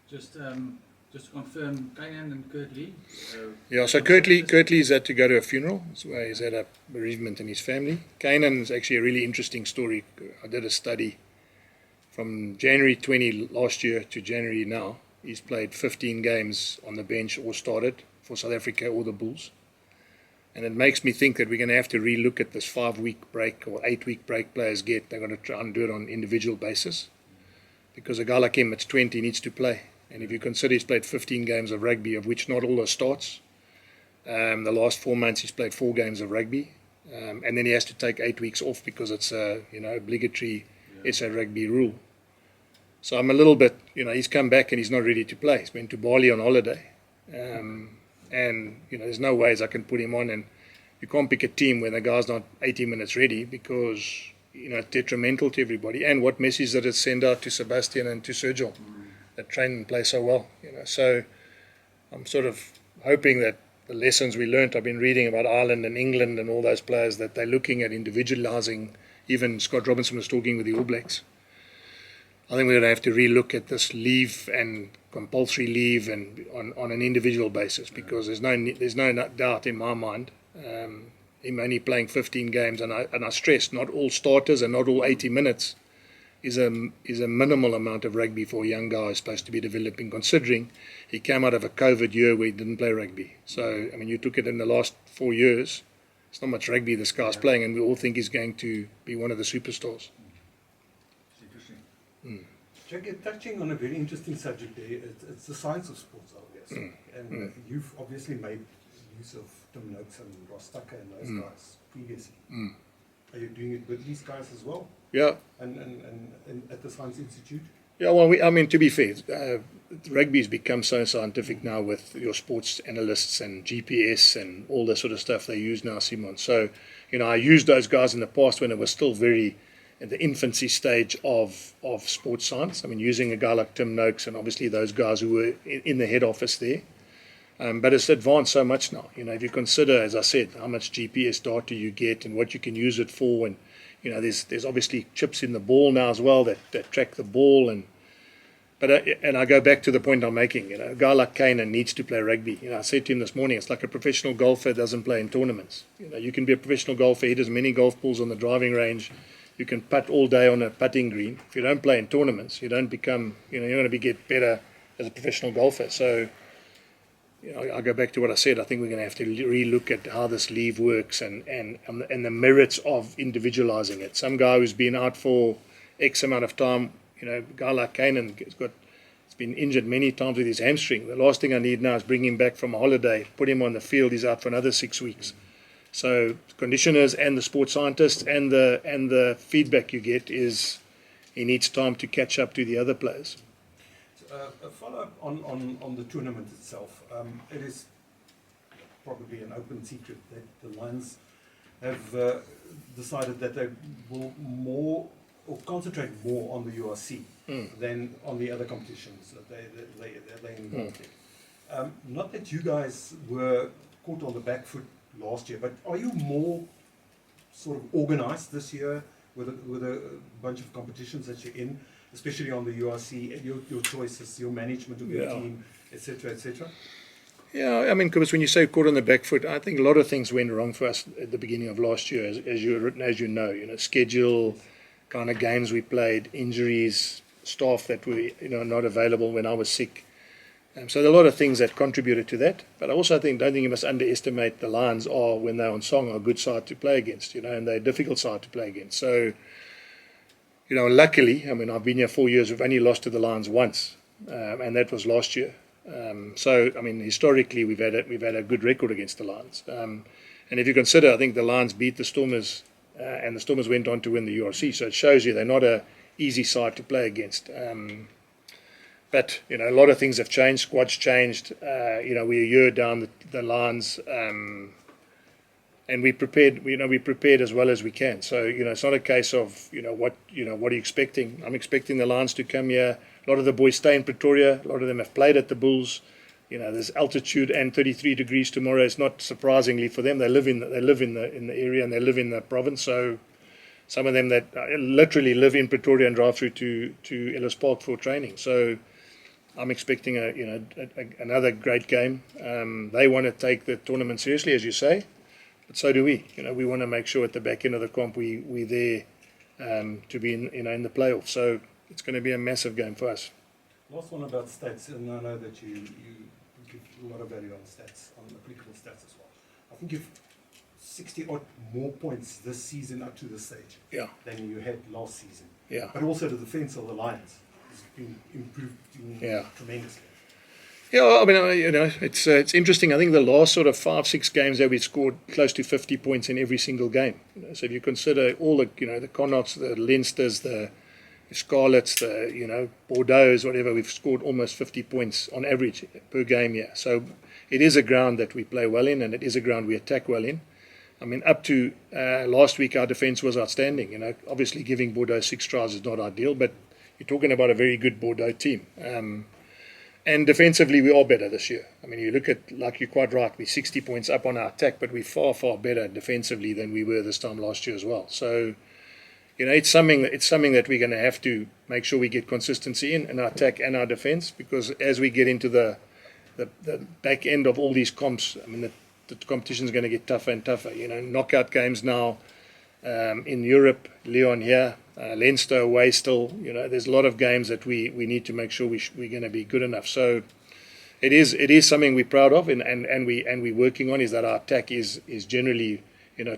Just to confirm, Kainan and Kurt Lee. So Kurt Lee's had to go to a funeral. He's had a bereavement in his family. Kainan is actually a really interesting story. I did a study from January 20 last year to January now. He's played 15 games on the bench or started for South Africa or the Bulls. And it makes me think that we're going to have to relook at this 5-week break or 8-week break players get. They're going to try and do it on an individual basis. Because a guy like him, it's 20, needs to play. And if you consider he's played 15 games of rugby, of which not all are starts. The last 4 months he's played 4 games of rugby. And then he has to take 8 weeks off because it's a obligatory SA rugby rule. So I'm a little bit, he's come back and he's not ready to play. He's been to Bali on holiday. And there's no ways I can put him on. And you can't pick a team when the guy's not 80 minutes ready because, it's detrimental to everybody. And what message did it send out to Sebastian and to Sergio? That train and play so well, So I'm sort of hoping that the lessons we learnt, I've been reading about Ireland and England and all those players, that they're looking at individualising. Even Scott Robinson was talking with the All Blacks. I think we're going to have to relook at this leave and compulsory leave and on an individual basis because there's no doubt in my mind. Him only playing 15 games, and I stress, not all starters and not all 80 minutes. Is a minimal amount of rugby for a young guy who's supposed to be developing, considering he came out of a COVID year where he didn't play rugby. So, you took it in the last 4 years. It's not much rugby this guy's playing, and we all think he's going to be one of the superstars. It's interesting. Jack, you're touching on a very interesting subject there. It's the science of sports, I guess. And you've obviously made use of Tim Noakes and Ross Tucker and those guys previously. Are you doing it with these guys as well? Yeah. And at the Science Institute? Yeah, well, to be fair, rugby's become so scientific now with your sports analysts and GPS and all the sort of stuff they use now, Simon. So, I used those guys in the past when it was still very at the infancy stage of sports science. Using a guy like Tim Noakes and obviously those guys who were in the head office there. But it's advanced so much now. If you consider, as I said, how much GPS data you get and what you can use it for, and there's obviously chips in the ball now as well that track the ball, and I go back to the point I'm making. A guy like Kainan needs to play rugby. I said to him this morning, it's like a professional golfer doesn't play in tournaments. You can be a professional golfer, hit as many golf balls on the driving range. You can putt all day on a putting green. If you don't play in tournaments, you don't become, you're going to get better as a professional golfer. So. I go back to what I said. I think we're going to have to relook at how this leave works and the merits of individualising it. Some guy who's been out for X amount of time, a guy like Kainan has been injured many times with his hamstring. The last thing I need now is bring him back from a holiday, put him on the field. He's out for another 6 weeks. So conditioners and the sports scientists and the feedback you get is he needs time to catch up to the other players. A follow-up on the tournament itself. It is probably an open secret that the Lions have decided that they will concentrate more on the URC than on the other competitions that they're involved in. Not that you guys were caught on the back foot last year, but are you more sort of organised this year with a bunch of competitions that you're in? Especially on the URC, and your choices, your management of your team, etc., etc. Yeah, because when you say caught on the back foot, I think a lot of things went wrong for us at the beginning of last year, as you know, schedule, kind of games we played, injuries, staff that were not available when I was sick. So there are a lot of things that contributed to that. But I also don't think you must underestimate the Lions when they're on song, are a good side to play against, and they're a difficult side to play against. So. Luckily, I've been here 4 years. We've only lost to the Lions once, and that was last year. Historically, we've had a good record against the Lions. And if you consider, I think the Lions beat the Stormers, and the Stormers went on to win the URC. So it shows you they're not an easy side to play against. But a lot of things have changed. Squad's changed. We're a year down the Lions. And we prepared as well as we can. So it's not a case of what are you expecting? I'm expecting the Lions to come here. A lot of the boys stay in Pretoria. A lot of them have played at the Bulls. There's altitude and 33 degrees tomorrow. It's not surprisingly for them. They live in the area and they live in the province. So some of them that literally live in Pretoria and drive through to Ellis Park for training. So I'm expecting another great game. They want to take the tournament seriously, as you say, but so do we. We want to make sure at the back end of the comp we're there to be in the playoffs. So it's going to be a massive game for us. Last one about stats, and I know that you give a lot of value on stats, on applicable stats as well. I think you've 60 odd more points this season up to this stage than you had last season. Yeah. But also the defence of the Lions has been improved tremendously. Yeah, I mean, it's interesting. I think the last sort of 5-6 games that we scored close to 50 points in every single game. So if you consider all the, the Connaughts, the Leinsters, the Scarlets, the, Bordeaux, whatever, we've scored almost 50 points on average per game here. So it is a ground that we play well in, and it is a ground we attack well in. I mean, up to last week, our defence was outstanding. Obviously giving Bordeaux 6 tries is not ideal, but you're talking about a very good Bordeaux team. And defensively, we are better this year. I mean, you look at, like you're quite right, we're 60 points up on our attack, but we're far, far better defensively than we were this time last year as well. So, it's something that we're going to have to make sure we get consistency in our attack and our defence, because as we get into the back end of all these comps, I mean, the competition is going to get tougher and tougher. Knockout games now in Europe, Lyon here, Leinster away still. There's a lot of games that we need to make sure we're going to be good enough. So it is something we're proud of, and we're working on, is that our attack is generally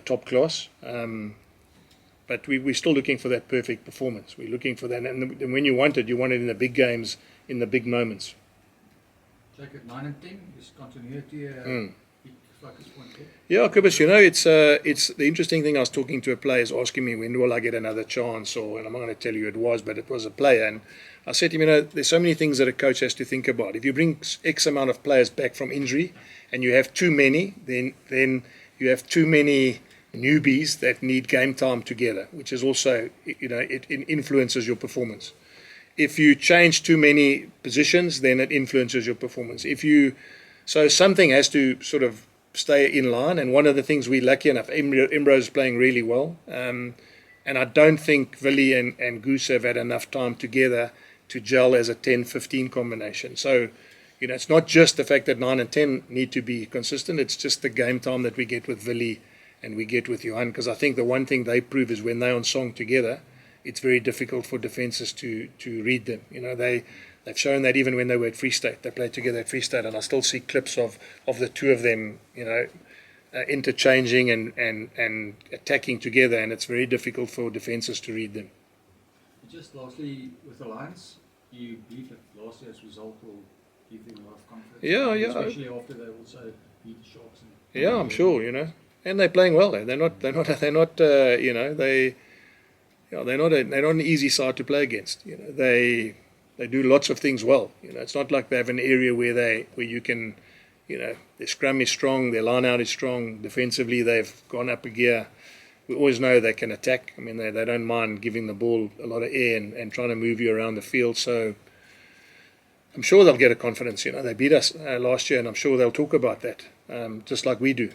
top class. But we're still looking for that perfect performance. We're looking for that, and when you want it in the big games, in the big moments. Like at 9 and 10, is continuity big focus point there? Yeah, Kobus, it's the interesting thing. I was talking to a player, is asking me, when will I get another chance, and I'm not going to tell you it was a player, and I said to him, there's so many things that a coach has to think about. If you bring X amount of players back from injury, and you have too many, then you have too many newbies that need game time together, which is also, it influences your performance. If you change too many positions, then it influences your performance. So something has to sort of stay in line, and one of the things we're lucky enough, Emirates is playing really well, and I don't think Willie and Goose have had enough time together to gel as a 10-15 combination. So, it's not just the fact that 9 and 10 need to be consistent, it's just the game time that we get with Willie and we get with Johan, because I think the one thing they prove is when they're on song together, it's very difficult for defences to read them. They've shown that even when they were at Free State, they played together at Free State, and I still see clips of the two of them, interchanging and attacking together, and it's very difficult for defences to read them. Just lastly, with the Lions, you believe that last year's result will give them a lot of confidence? Yeah. Especially after they also beat the Sharks. I'm sure, and they're playing well. They're not an easy side to play against. They do lots of things well. It's not like they have an area where you can, their scrum is strong, their line out is strong. Defensively, they've gone up a gear. We always know they can attack. I mean, they don't mind giving the ball a lot of air and trying to move you around the field. So I'm sure they'll get a confidence. They beat us last year, and I'm sure they'll talk about that, just like we do.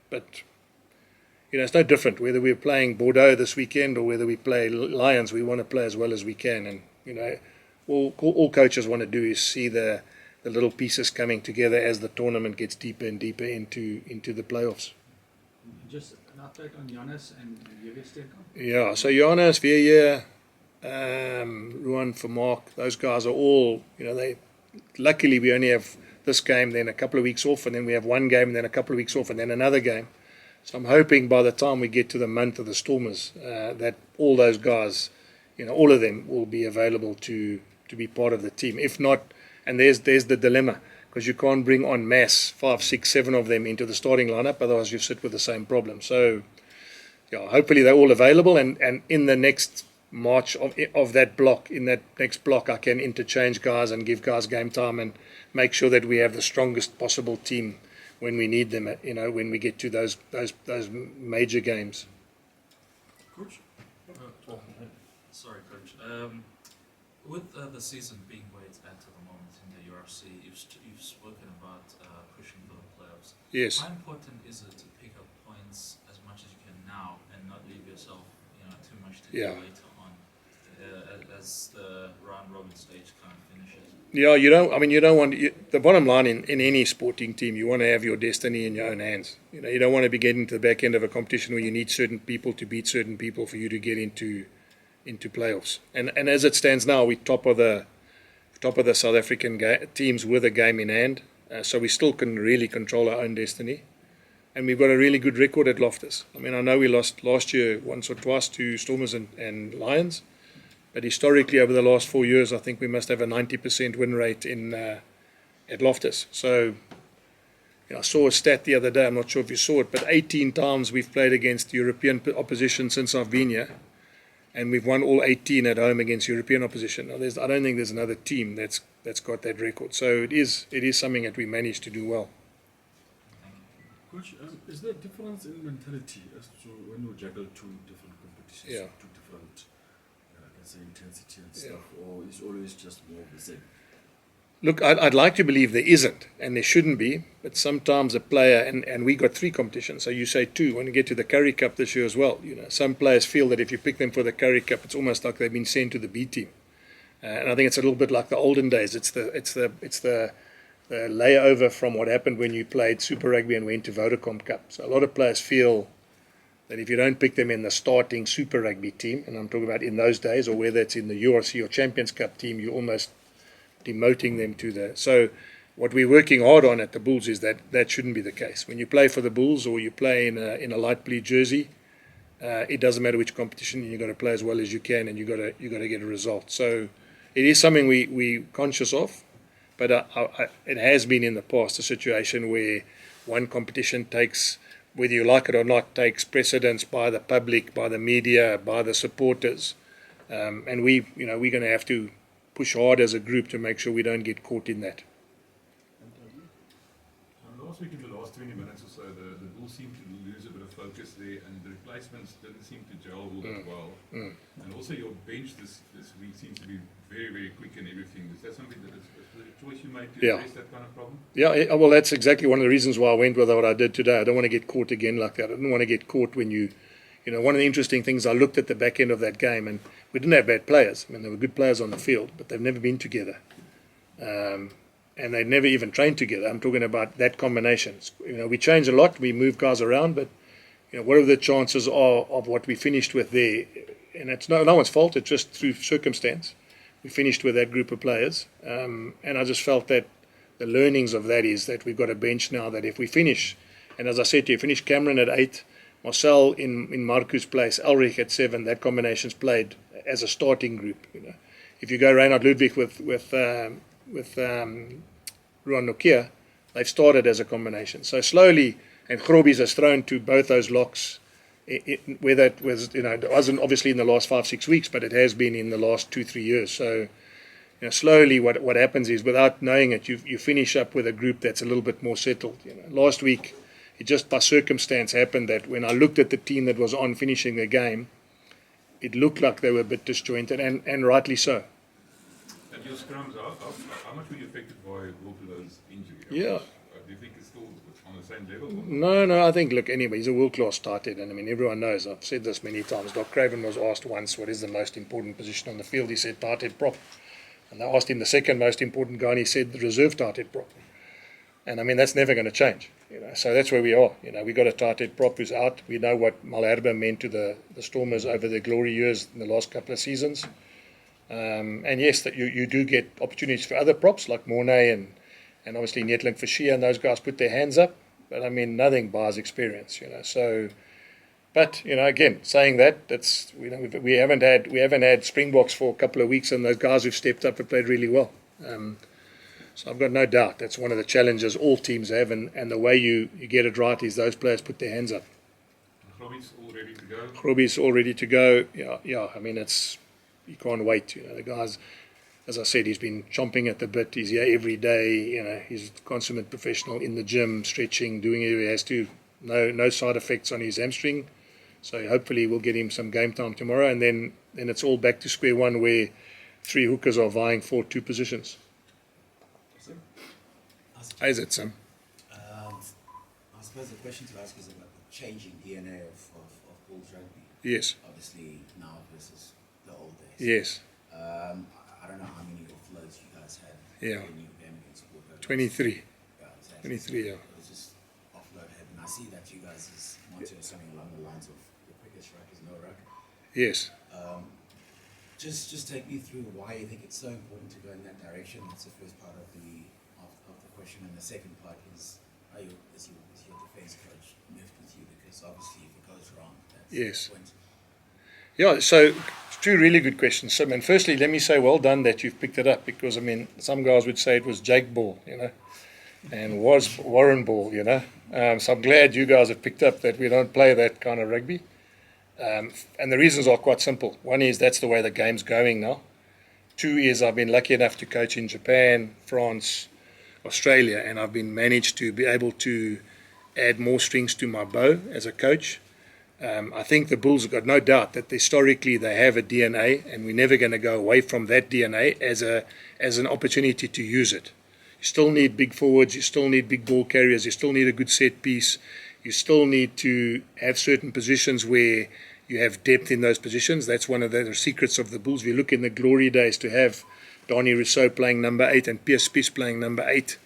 But it's no different whether we're playing Bordeaux this weekend or whether we play Lions. We want to play as well as we can, and all coaches want to do is see the little pieces coming together as the tournament gets deeper and deeper into the playoffs. Just an update on Johannes and Stenkamp? Yeah, so Johannes, Veer, Ruan, Vermaak, those guys are all, luckily we only have this game, then a couple of weeks off, and then we have one game, and then a couple of weeks off, and then another game. So I'm hoping by the time we get to the month of the Stormers, that all those guys, all of them will be available to be part of the team. If not, and there's the dilemma, because you can't bring en masse 5, 6, 7 of them into the starting lineup, otherwise you sit with the same problem. So, hopefully they're all available, and in the next March of that block, in that next block, I can interchange guys and give guys game time and make sure that we have the strongest possible team when we need them, when we get to those major games. Coach? Sorry, Coach. With the season being where it's at the moment in the UFC, you've spoken about pushing for the playoffs. Yes. How important is it to pick up points as much as you can now and not leave yourself, too much to do later on, as the round robin stage kind of finishes? Yeah, you don't. I mean, you don't want the bottom line in any sporting team. You want to have your destiny in your own hands. You don't want to be getting to the back end of a competition where you need certain people to beat certain people for you to get into playoffs. And as it stands now, we're top of the South African teams with a game in hand. So we still can really control our own destiny. And we've got a really good record at Loftus. I mean, I know we lost last year once or twice to Stormers and Lions. But historically, over the last 4 years, I think we must have a 90% win rate at Loftus. So, I saw a stat the other day. I'm not sure if you saw it, but 18 times we've played against European opposition since I've been here, and we've won all 18 at home against European opposition. Now, I don't think there's another team that's got that record. So it is something that we managed to do well. Coach, is there a difference in mentality as to when you juggle two different competitions, Yeah. two different, let's say, intensity and stuff, or is always just more of the same? Look, I'd like to believe there isn't, and there shouldn't be, but sometimes a player, and we got 3 competitions, so you say 2, when you get to the Currie Cup this year as well, some players feel that if you pick them for the Currie Cup, it's almost like they've been sent to the B team. And I think it's a little bit like the olden days. It's the layover from what happened when you played Super Rugby and went to Vodacom Cup. So a lot of players feel that if you don't pick them in the starting Super Rugby team, and I'm talking about in those days, or whether it's in the URC or Champions Cup team, you're almost demoting them to the... So what we're working hard on at the Bulls is that shouldn't be the case. When you play for the Bulls or you play in a light blue jersey, it doesn't matter which competition, you've got to play as well as you can, and you've got to get a result. So it is something we're conscious of, but it has been in the past a situation where one competition takes, whether you like it or not, takes precedence by the public, by the media, by the supporters, and we're going to have to push hard as a group to make sure we don't get caught in that. Last week, in the last 20 minutes or so, the Bulls seemed to lose a bit of focus there, and the replacements didn't seem to gel all that well. And also, your bench this week seems to be very, very quick and everything. Is that something that is a choice you made to address that kind of problem? Yeah, well, that's exactly one of the reasons why I went with what I did today. I don't want to get caught again like that. I didn't want to get caught when one of the interesting things, I looked at the back end of that game, and we didn't have bad players. I mean, there were good players on the field, but they've never been together. And they never even trained together. I'm talking about that combination. We change a lot, we move guys around, but what are the chances of what we finished with there? And it's no one's fault, it's just through circumstance. We finished with that group of players. And I just felt that the learnings of that is that we've got a bench now that if we finish, and as I said to you, finish Cameron at 8, Marcel in Marco's place, Ulrich at 7, that combination's played as a starting group. If you go Reinhard Ludwig with Ruan Nokia, they've started as a combination. So slowly, and Grobies has thrown to both those locks, whether it was, it wasn't obviously in the last 5-6 weeks, but it has been in the last 2-3 years. So, slowly what happens is, without knowing it, you finish up with a group that's a little bit more settled. Last week, it just by circumstance happened that when I looked at the team that was on finishing their game, it looked like they were a bit disjointed, and rightly so. And your scrums, how much were you affected by Wilkelo's injury? Yeah. Do you think it's still on the same level? No, I think, look, anyway, he's a world-class tight end, and I mean, everyone knows, I've said this many times, Doc Craven was asked once what is the most important position on the field. He said tight end prop. And they asked him the second most important guy, and he said the reserve tight end prop. And I mean, that's never going to change. So that's where we are. We got a tight end prop who's out. We know what Malherbe meant to the Stormers over their glory years in the last couple of seasons. And yes, that you do get opportunities for other props like Mornay and obviously Netlink Fashia, and those guys put their hands up. But I mean, nothing buys experience. So, but again, saying that, that's we haven't had Springboks for a couple of weeks, and those guys who've stepped up have played really well. So I've got no doubt that's one of the challenges all teams have, and the way you get it right is those players put their hands up. Groby's all ready to go? Groby's all ready to go. Yeah. I mean, you can't wait. The guys, as I said, he's been chomping at the bit. He's here every day. He's a consummate professional in the gym, stretching, doing it. He has to. No side effects on his hamstring. So hopefully we'll get him some game time tomorrow, and then it's all back to square one where 3 hookers are vying for 2 positions. Is it, Sam? I suppose the question to ask is about the changing DNA of Bulls rugby. Yes. Obviously now versus the old days. Yes. I don't know how many offloads you guys had Yeah. in your game against Porto. 23. Yeah, exactly. 23, yeah. It was just offload head. And I see that you guys is motto is something along the lines of the quickest ruck is no ruck. Yes. Just take me through why you think it's so important to go in that direction. That's the first part of the question, and the second part is is your defense coach left with you, because obviously if it goes wrong, that's Yes. the point. Yeah, so two really good questions. So, firstly, let me say well done that you've picked it up, because, some guys would say it was Jake Ball, and was Warren Ball, So I'm glad you guys have picked up that we don't play that kind of rugby. And the reasons are quite simple. One is that's the way the game's going now. Two is I've been lucky enough to coach in Japan, France, Australia, and I've been managed to be able to add more strings to my bow as a coach. I think the Bulls have got no doubt that historically they have a DNA, and we're never going to go away from that DNA as an opportunity to use it. You still need big forwards, you still need big ball carriers, you still need a good set piece, you still need to have certain positions where you have depth in those positions. That's one of the secrets of the Bulls. If you look in the glory days to have Donnie Rousseau playing number 8 and Pierce Spies playing number 8,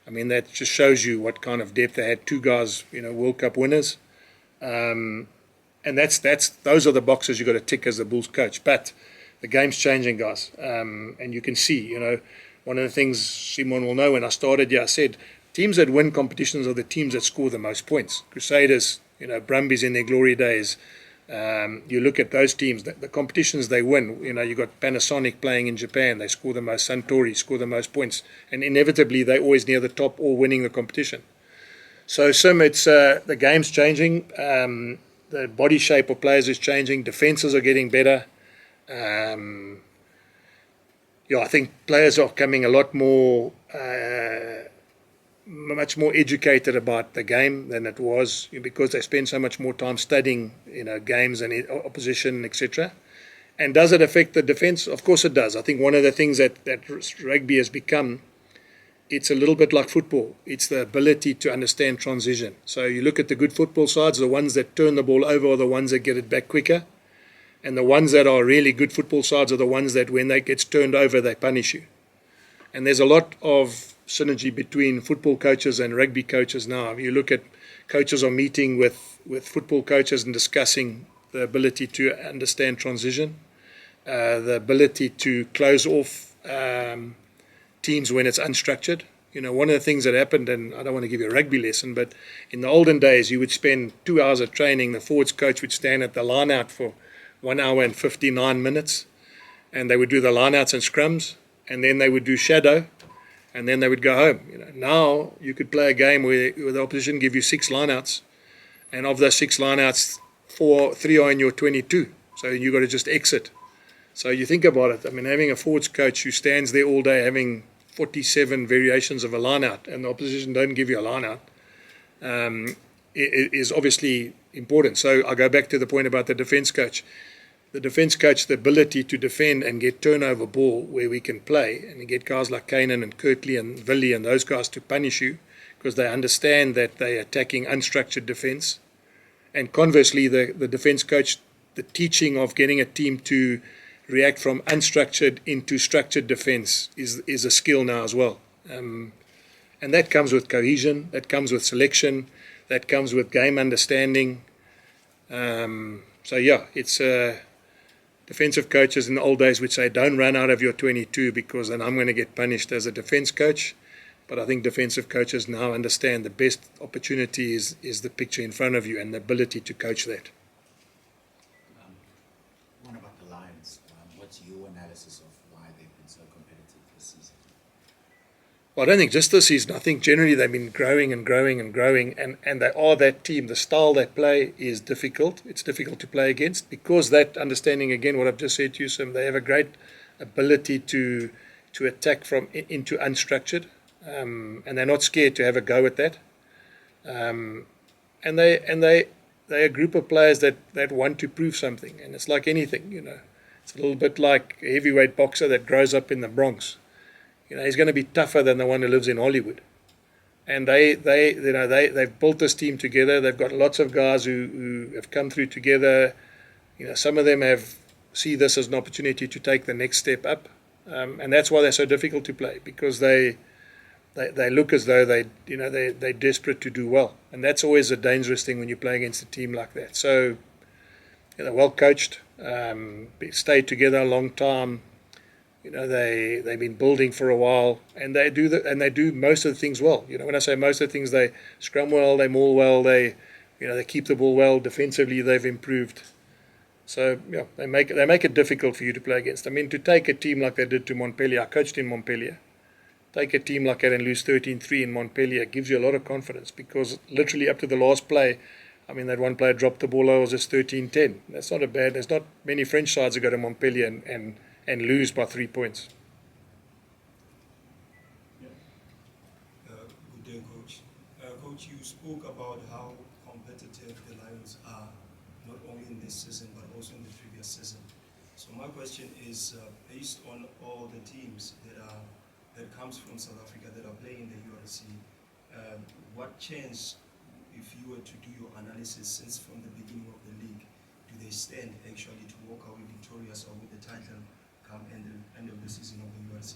that just shows you what kind of depth they had. Two guys, World Cup winners. And those are the boxes you've got to tick as the Bulls coach. But the game's changing, guys. And you can see, one of the things Simon will know, when I started here, I said, teams that win competitions are the teams that score the most points. Crusaders, Brumbies in their glory days. You look at those teams, the competitions they win, you got Panasonic playing in Japan, they score the most, Suntory score the most points, and inevitably they're always near the top or winning the competition. So Sim, it's the game's changing, the body shape of players is changing, defences are getting better. I think players are becoming a lot more much more educated about the game than it was, because they spend so much more time studying, games and opposition, etc. And does it affect the defence? Of course it does. I think one of the things that rugby has become, it's a little bit like football. It's the ability to understand transition. So you look at the good football sides, the ones that turn the ball over are the ones that get it back quicker. And the ones that are really good football sides are the ones that when they gets turned over, they punish you. And there's a lot of synergy between football coaches and rugby coaches now. You look at coaches are meeting with football coaches and discussing the ability to understand transition, the ability to close off teams when it's unstructured. One of the things that happened, and I don't want to give you a rugby lesson, but in the olden days, you would spend 2 hours of training. The forwards coach would stand at the line out for 1 hour and 59 minutes, and they would do the line outs and scrums, and then they would do shadow, and then they would go home. Now you could play a game where the opposition give you 6 lineouts, and of those 6 lineouts, 3 are in your 22. So you got to just exit. So you think about it. Having a forwards coach who stands there all day having 47 variations of a lineout, and the opposition don't give you a lineout, is obviously important. So I go back to the point about the defence coach. The defence coach, the ability to defend and get turnover ball where we can play, and you get guys like Kanan and Kirtley and Villy and those guys to punish you because they understand that they're attacking unstructured defence. And conversely, the defence coach, the teaching of getting a team to react from unstructured into structured defence is a skill now as well. And that comes with cohesion, that comes with selection, that comes with game understanding. It's defensive coaches in the old days would say, don't run out of your 22 because then I'm going to get punished as a defense coach. But I think defensive coaches now understand the best opportunity is the picture in front of you and the ability to coach that. What about the Lions? What's your analysis of why they've been so competitive this season? Well, I don't think just this season. I think generally they've been growing and growing and growing, and they are that team. The style they play is difficult. It's difficult to play against because that understanding, again, what I've just said to you, Sim, they have a great ability to attack from into unstructured, and they're not scared to have a go at that. And they're a group of players that want to prove something, and it's like anything, It's a little bit like a heavyweight boxer that grows up in the Bronx. He's going to be tougher than the one who lives in Hollywood. And they've built this team together. They've got lots of guys who have come through together. Some of them see this as an opportunity to take the next step up. and that's why they're so difficult to play, because they look as though they're desperate to do well, and that's always a dangerous thing when you play against a team like that. So, well coached, stayed together a long time. They've been building for a while, and they do most of the things well. When I say most of the things, they scrum well, they maul well, they keep the ball well. Defensively, they've improved. So they make it difficult for you to play against. I mean, to take a team like they did to Montpellier, I coached in Montpellier. Take a team like that and lose 13-3 in Montpellier gives you a lot of confidence, because literally up to the last play, I mean, that one player dropped the ball, it was just 13-10. That's not a bad. There's not many French sides that go to Montpellier and lose by 3 points. Good day, Coach. Coach, you spoke about how competitive the Lions are, not only in this season, but also in the previous season. So my question is, based on all the teams that comes from South Africa that are playing in the URC, what changed, if you were to do your analysis since from the beginning of the league? Do they stand actually to walk away victorious or with the title come end of the season of the URC?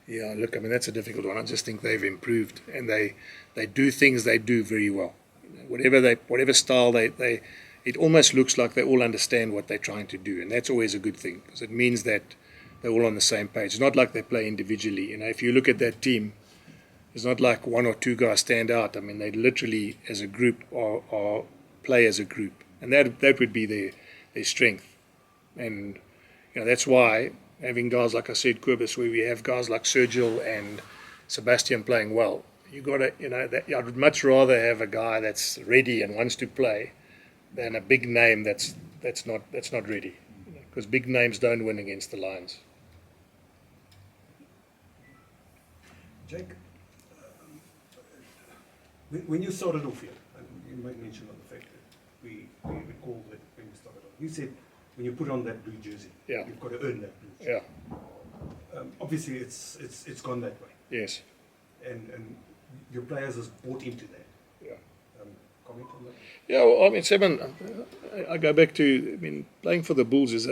Yeah, look, I mean, that's a difficult one. I just think they've improved, and they do things they do very well. Whatever style it almost looks like they all understand what they're trying to do, and that's always a good thing, because it means that they're all on the same page. It's not like they play individually. If you look at that team, it's not like one or two guys stand out. I mean, they literally, as a group, are play as a group, and that would be their strength. And that's why having guys like I said, Kobus, where we have guys like Sergil and Sebastian playing well, you got to, I would much rather have a guy that's ready and wants to play than a big name that's not ready, because big names don't win against the Lions. Jake, when you started off here, and you made mention of the fact that we recall that when you started off, you said when you put on that blue jersey, you've got to earn that blue jersey. Obviously, it's gone that way. Yes. And your players has bought into that. Comment on that? Yeah, well, I mean, Seven, I go back to, I mean, playing for the Bulls it's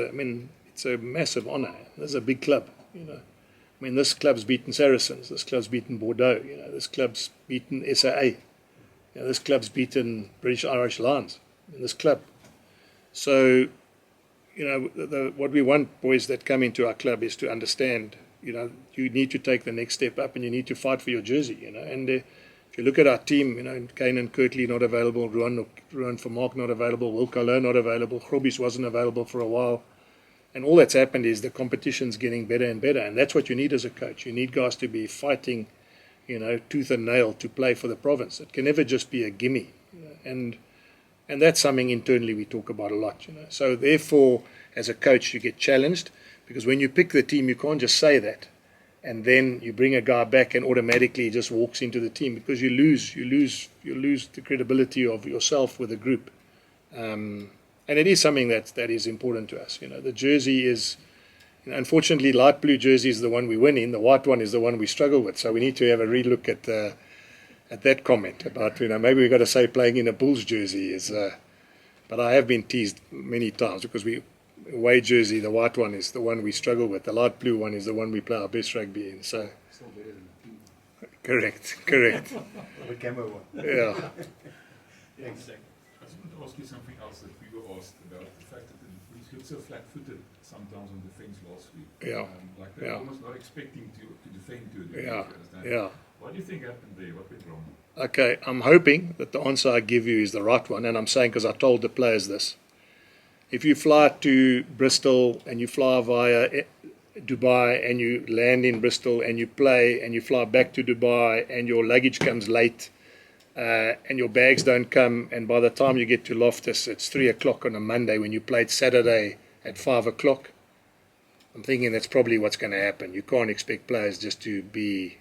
a massive honour. This is a big club, I mean, this club's beaten Saracens, this club's beaten Bordeaux, this club's beaten SAA, this club's beaten British Irish Lions in this club. So, what we want, boys that come into our club, is to understand, you need to take the next step up, and you need to fight for your jersey, and if you look at our team, Kane and Kirtley not available, Ruan Vermaak not available, Will Calais not available, Grobbies wasn't available for a while. And all that's happened is the competition's getting better and better. And that's what you need as a coach. You need guys to be fighting, tooth and nail to play for the province. It can never just be a gimme. And that's something internally we talk about a lot. So therefore, as a coach, you get challenged, because when you pick the team, you can't just say that. And then you bring a guy back and automatically he just walks into the team, because you lose the credibility of yourself with the group. And it is something that is important to us. The jersey is, unfortunately, light blue jersey is the one we win in. The white one is the one we struggle with. So we need to have a relook at that comment about, maybe we've got to say playing in a Bulls jersey is. But I have been teased many times, because away jersey, the white one is the one we struggle with. The light blue one is the one we play our best rugby in. So. Still better than the pink. Correct. The camo one. Yeah. Exactly. I just want to ask you something else that we were asked about, the fact that the Bulls looked so flat-footed sometimes on defence last week. Yeah. Like they're almost not expecting to defend to a degree. Yeah. What do you think happened there? What went wrong? Okay, I'm hoping that the answer I give you is the right one, and I'm saying because I told the players this. If you fly to Bristol and you fly via Dubai and you land in Bristol and you play and you fly back to Dubai and your luggage comes late and your bags don't come, and by the time you get to Loftus it's 3 o'clock on a Monday when you played Saturday at 5 o'clock, I'm thinking that's probably what's going to happen. You can't expect players just to be,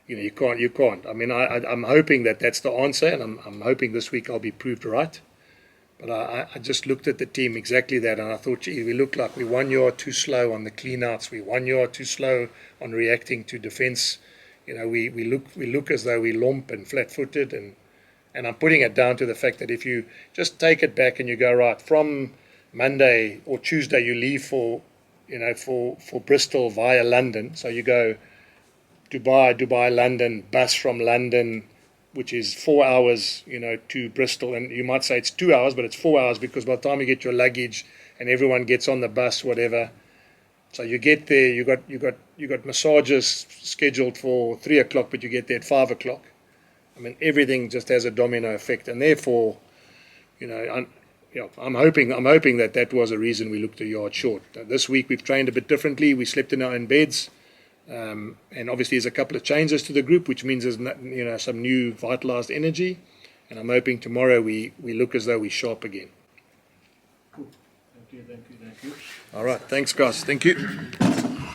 you can't. I mean, I'm hoping that that's the answer, and I'm hoping this week I'll be proved right. But I just looked at the team exactly that, and I thought, gee, we look like we're 1 yard too slow on the clean-outs. We're 1 yard too slow on reacting to defence. We look as though we're lump and flat-footed, and I'm putting it down to the fact that if you just take it back and you go, right, from Monday or Tuesday you leave for for Bristol via London. So you go Dubai, London, bus from London, which is 4 hours, to Bristol. And you might say it's 2 hours, but it's 4 hours because by the time you get your luggage and everyone gets on the bus, whatever. So you get there, you got massages scheduled for 3 o'clock, but you get there at 5 o'clock. I mean, everything just has a domino effect, and therefore, I'm hoping that was a reason we looked a yard short. This week we've trained a bit differently. We slept in our own beds, and obviously there's a couple of changes to the group, which means there's some new vitalized energy. And I'm hoping tomorrow we look as though we're sharp again. Cool. Thank you. All right, thanks guys. Thank you.